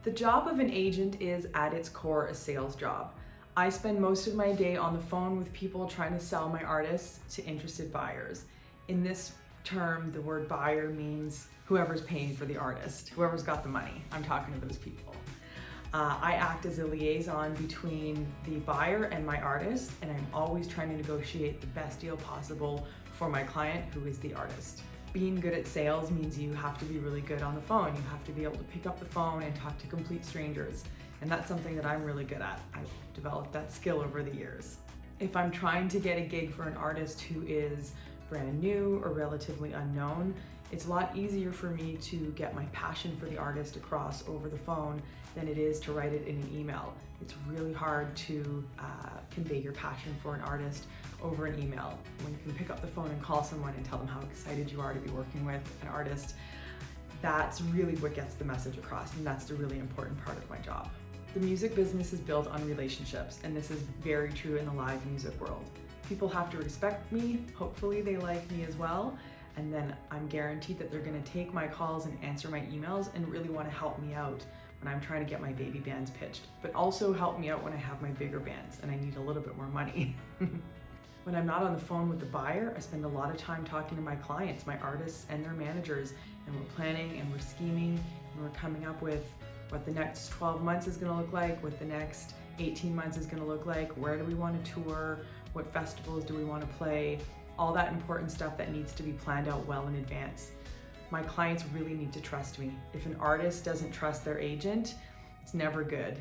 The job of an agent is at its core a sales job. I spend most of my day on the phone with people trying to sell my artists to interested buyers. In this term, the word buyer means whoever's paying for the artist, whoever's got the money. I'm talking to those people. I act as a liaison between the buyer and my artist, and I'm always trying to negotiate the best deal possible for my client, who is the artist. Being good at sales means you have to be really good on the phone. You have to be able to pick up the phone and talk to complete strangers. And that's something that I'm really good at. I've developed that skill over the years. If I'm trying to get a gig for an artist who is brand new or relatively unknown, it's a lot easier for me to get my passion for the artist across over the phone than it is to write it in an email. It's really hard to convey your passion for an artist over an email. When you can pick up the phone and call someone and tell them how excited you are to be working with an artist, that's really what gets the message across, and that's the really important part of my job. The music business is built on relationships, and this is very true in the live music world. People have to respect me, hopefully they like me as well, and then I'm guaranteed that they're gonna take my calls and answer my emails and really wanna help me out when I'm trying to get my baby bands pitched, but also help me out when I have my bigger bands and I need a little bit more money. When I'm not on the phone with the buyer, I spend a lot of time talking to my clients, my artists and their managers, and we're planning and we're scheming and we're coming up with what the next 12 months is gonna look like, what the next 18 months is gonna look like, where do we wanna tour, what festivals do we wanna play, all that important stuff that needs to be planned out well in advance. My clients really need to trust me. If an artist doesn't trust their agent, it's never good,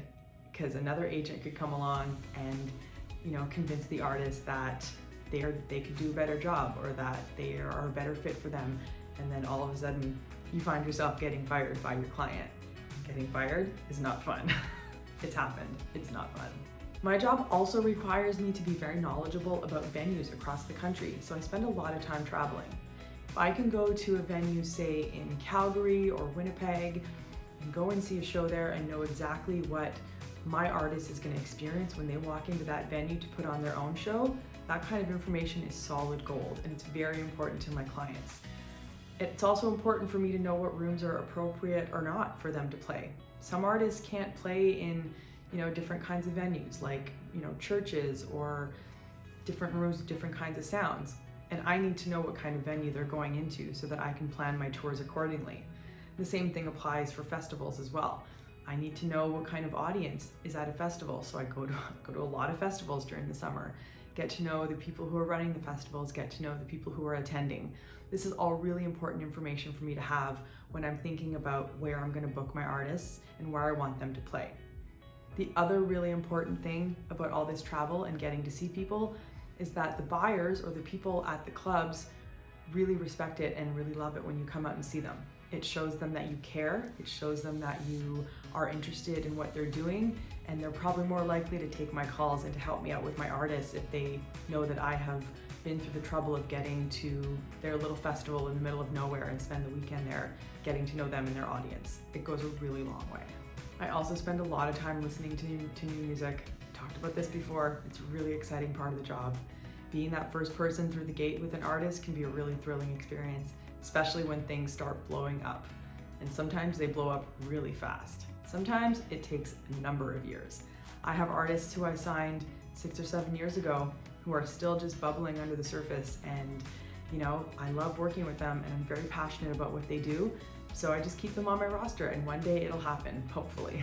because another agent could come along and convince the artist that they could do a better job or that they are a better fit for them, and then all of a sudden you find yourself getting fired by your client. Getting fired is not fun. It's happened. It's not fun. My job also requires me to be very knowledgeable about venues across the country, so I spend a lot of time traveling. If I can go to a venue, say in Calgary or Winnipeg, and go and see a show there and know exactly what my artist is going to experience when they walk into that venue to put on their own show, that kind of information is solid gold, and it's very important to my clients. It's also important for me to know what rooms are appropriate or not for them to play. Some artists can't play in different kinds of venues, like churches or different rooms with different kinds of sounds. And I need to know what kind of venue they're going into so that I can plan my tours accordingly. The same thing applies for festivals as well. I need to know what kind of audience is at a festival, so I go to a lot of festivals during the summer, get to know the people who are running the festivals, get to know the people who are attending. This is all really important information for me to have when I'm thinking about where I'm going to book my artists and where I want them to play. The other really important thing about all this travel and getting to see people is that the buyers or the people at the clubs really respect it and really love it when you come out and see them. It shows them that you care, it shows them that you are interested in what they're doing, and they're probably more likely to take my calls and to help me out with my artists if they know that I have been through the trouble of getting to their little festival in the middle of nowhere and spend the weekend there, getting to know them and their audience. It goes a really long way. I also spend a lot of time listening to new music. I talked about this before. It's a really exciting part of the job. Being that first person through the gate with an artist can be a really thrilling experience, especially when things start blowing up. And sometimes they blow up really fast. Sometimes it takes a number of years. I have artists who I signed 6 or 7 years ago who are still just bubbling under the surface, and I love working with them and I'm very passionate about what they do. So I just keep them on my roster, and one day it'll happen, hopefully.